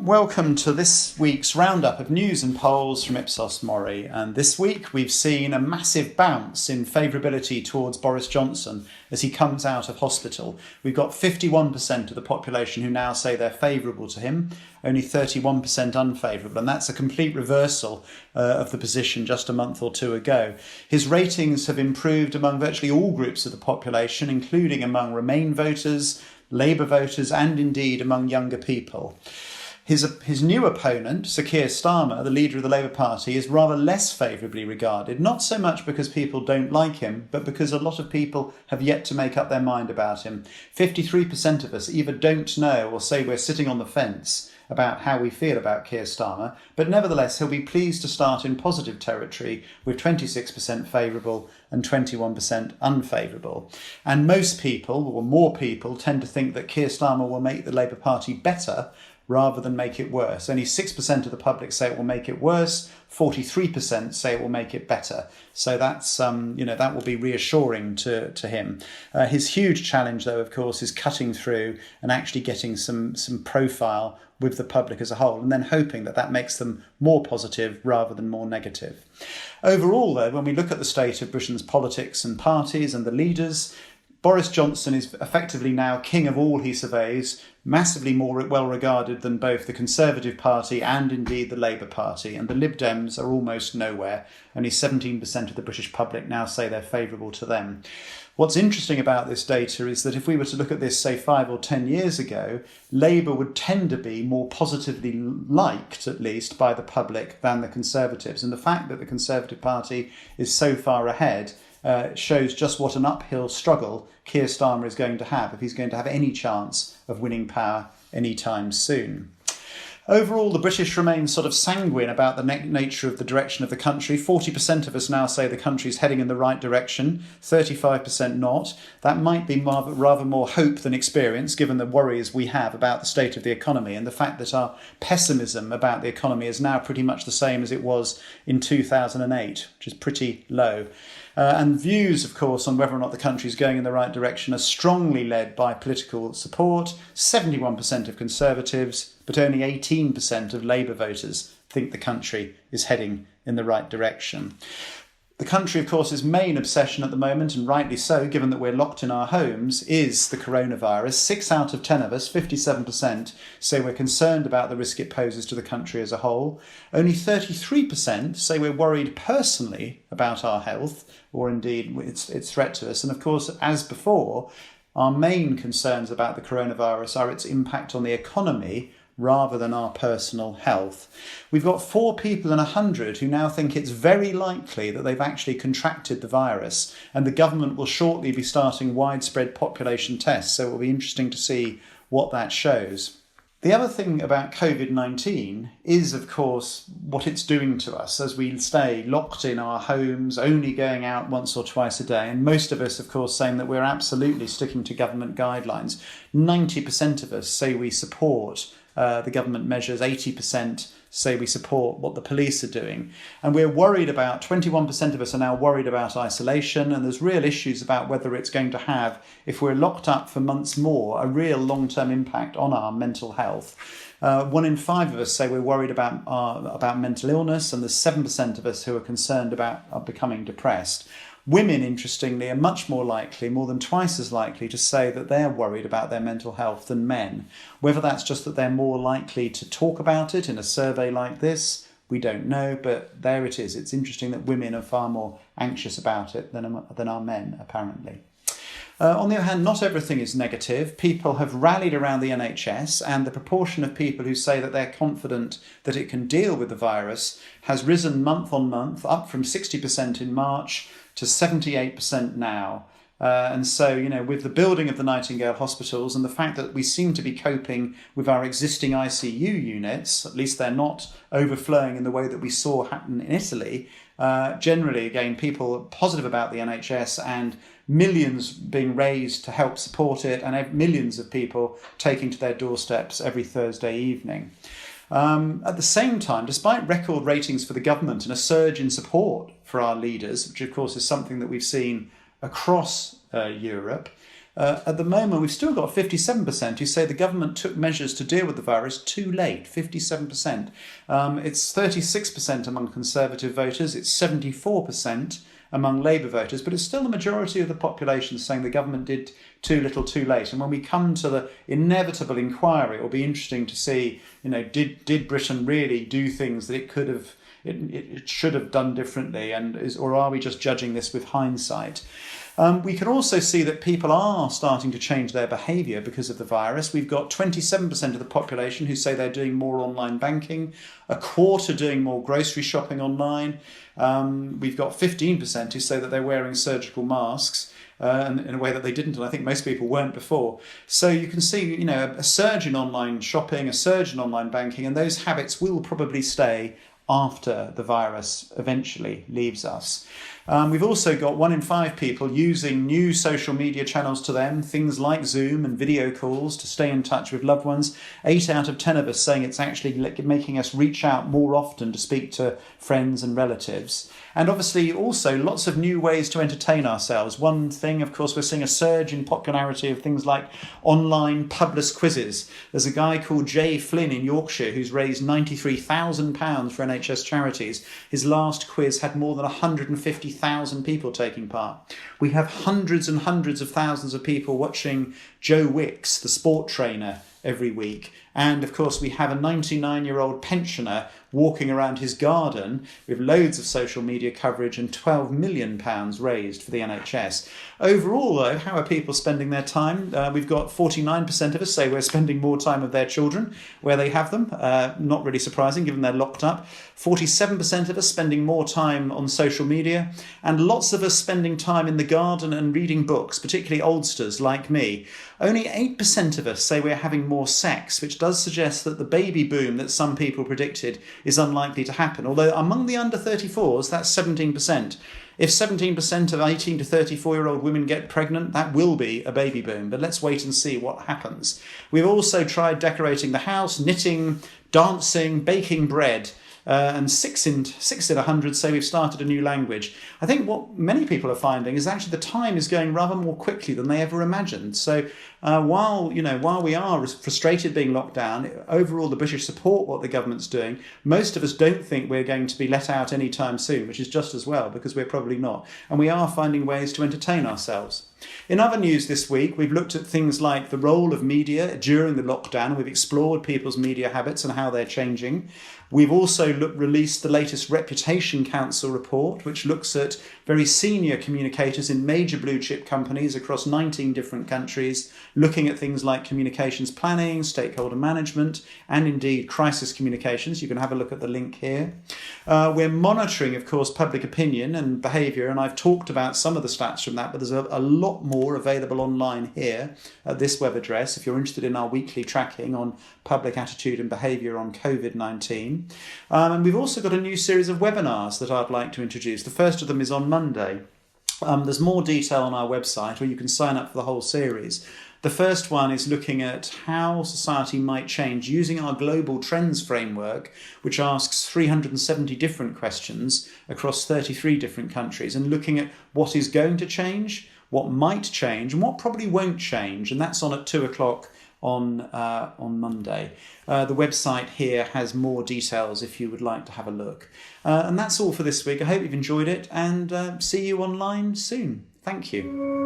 Welcome to this week's roundup of news and polls from Ipsos MORI. And this week we've seen a massive bounce in favourability towards Boris Johnson as he comes out of hospital. We've got 51% of the population who now say they're favourable to him, only 31% unfavourable. And that's a complete reversal of the position just a month or two ago. His ratings have improved among virtually all groups of the population, including among Remain voters, Labour voters, and indeed among younger people. His new opponent, Sir Keir Starmer, the leader of the Labour Party, is rather less favourably regarded, not so much because people don't like him, but because a lot of people have yet to make up their mind about him. 53% of us either don't know or say we're sitting on the fence about how we feel about Keir Starmer, but nevertheless he'll be pleased to start in positive territory with 26% favourable and 21% unfavourable. And most people, or more people, tend to think that Keir Starmer will make the Labour Party better rather than make it worse. Only 6% of the public say it will make it worse, 43% say it will make it better. So that's, that will be reassuring to him. His huge challenge, though, of course, is cutting through and actually getting some profile with the public as a whole, and then hoping that that makes them more positive rather than more negative. Overall, though, when we look at the state of Britain's politics and parties and the leaders, Boris Johnson is effectively now king of all he surveys, massively more well regarded than both the Conservative Party and indeed the Labour Party, and the Lib Dems are almost nowhere. Only 17% of the British public now say they're favourable to them. What's interesting about this data is that if we were to look at this, say, 5 or 10 years ago, Labour would tend to be more positively liked, at least, by the public than the Conservatives. And the fact that the Conservative Party is so far ahead shows just what an uphill struggle Keir Starmer is going to have if he's going to have any chance of winning power anytime soon. Overall, the British remain sort of sanguine about the nature of the direction of the country. 40% of us now say the country's heading in the right direction, 35% not. That might be rather more hope than experience, given the worries we have about the state of the economy and the fact that our pessimism about the economy is now pretty much the same as it was in 2008, which is pretty low. And views, of course, on whether or not the country is going in the right direction are strongly led by political support. 71% of Conservatives, but only 18% of Labour voters think the country is heading in the right direction. The country, of course, his main obsession at the moment, and rightly so, given that we're locked in our homes, is the coronavirus. 6 out of 10 of us, 57%, say we're concerned about the risk it poses to the country as a whole. Only 33% say we're worried personally about our health, or indeed its threat to us. And of course, as before, our main concerns about the coronavirus are its impact on the economy rather than our personal health. We've got 4 people in 100 who now think it's very likely that they've actually contracted the virus, and the government will shortly be starting widespread population tests, so it will be interesting to see what that shows. The other thing about COVID-19 is, of course, what it's doing to us as we stay locked in our homes, only going out once or twice a day. And most of us, of course, saying that we're absolutely sticking to government guidelines. 90% of us say we support the government measures, 80% say we support what the police are doing. And we're worried about, 21% of us are now worried about isolation, and there's real issues about whether it's going to have, if we're locked up for months more, a real long-term impact on our mental health. 1 in 5 of us say we're worried about mental illness, and there's 7% of us who are concerned about becoming depressed. Women, interestingly, are much more likely, more than twice as likely, to say that they're worried about their mental health than men. Whether that's just that they're more likely to talk about it in a survey like this, we don't know, but there it is. It's interesting that women are far more anxious about it than are men, apparently. On the other hand, not everything is negative. People have rallied around the NHS, and the proportion of people who say that they're confident that it can deal with the virus has risen month on month, up from 60% in March to 78% now. And so, with the building of the Nightingale hospitals and the fact that we seem to be coping with our existing ICU units, at least they're not overflowing in the way that we saw happen in Italy, generally, again, people are positive about the NHS and millions being raised to help support it, and millions of people taking to their doorsteps every Thursday evening. At the same time, despite record ratings for the government and a surge in support for our leaders, which of course is something that we've seen across Europe, At the moment, we've still got 57% who say the government took measures to deal with the virus too late. 57%. It's 36% among Conservative voters. It's 74% among Labour voters, but it's still the majority of the population saying the government did too little too late. And when we come to the inevitable inquiry, it will be interesting to see, did Britain really do things that it should have done differently, or are we just judging this with hindsight? We can also see that people are starting to change their behaviour because of the virus. We've got 27% of the population who say they're doing more online banking, a quarter doing more grocery shopping online. We've got 15% who say that they're wearing surgical masks in a way that they didn't, and I think most people weren't before. So you can see, a surge in online shopping, a surge in online banking, and those habits will probably stay after the virus eventually leaves us. We've also got 1 in 5 people using new social media channels to them, things like Zoom and video calls to stay in touch with loved ones. 8 out of 10 of us saying it's actually making us reach out more often to speak to friends and relatives. And obviously also lots of new ways to entertain ourselves. One thing, of course, we're seeing a surge in popularity of things like online public quizzes. There's a guy called Jay Flynn in Yorkshire who's raised £93,000 for NHS charities. His last quiz had more than 150,000 people taking part. We have hundreds and hundreds of thousands of people watching Joe Wicks, the sport trainer, every week. And of course we have a 99-year-old pensioner walking around his garden with loads of social media coverage and £12 million raised for the NHS. Overall, though, how are people spending their time? We've got 49% of us say we're spending more time with their children where they have them. Not really surprising given they're locked up. 47% of us spending more time on social media, and lots of us spending time in the garden and reading books, particularly oldsters like me. Only 8% of us say we're having more sex, which does suggest that the baby boom that some people predicted is unlikely to happen. Although among the under 34s, that's 17%. If 17% of 18 to 34-year-old women get pregnant, that will be a baby boom. But let's wait and see what happens. We've also tried decorating the house, knitting, dancing, baking bread. And 6 in 100 say we've started a new language. I think what many people are finding is actually the time is going rather more quickly than they ever imagined. So while we are frustrated being locked down, overall the British support what the government's doing. Most of us don't think we're going to be let out anytime soon, which is just as well, because we're probably not. And we are finding ways to entertain ourselves. In other news this week, we've looked at things like the role of media during the lockdown. We've explored people's media habits and how they're changing. We've also released the latest Reputation Council report, which looks at very senior communicators in major blue chip companies across 19 different countries, looking at things like communications planning, stakeholder management, and indeed crisis communications. You can have a look at the link here. We're monitoring, of course, public opinion and behaviour, and I've talked about some of the stats from that, but there's a lot more available online here at this web address if you're interested in our weekly tracking on public attitude and behaviour on COVID-19. And we've also got a new series of webinars that I'd like to introduce. The first of them is on Monday. There's more detail on our website, or you can sign up for the whole series. The first one is looking at how society might change using our global trends framework, which asks 370 different questions across 33 different countries, and looking at what is going to change, what might change, and what probably won't change. And that's on at 2:00 on Monday. The website here has more details if you would like to have a look. And that's all for this week. I hope you've enjoyed it, and see you online soon. Thank you.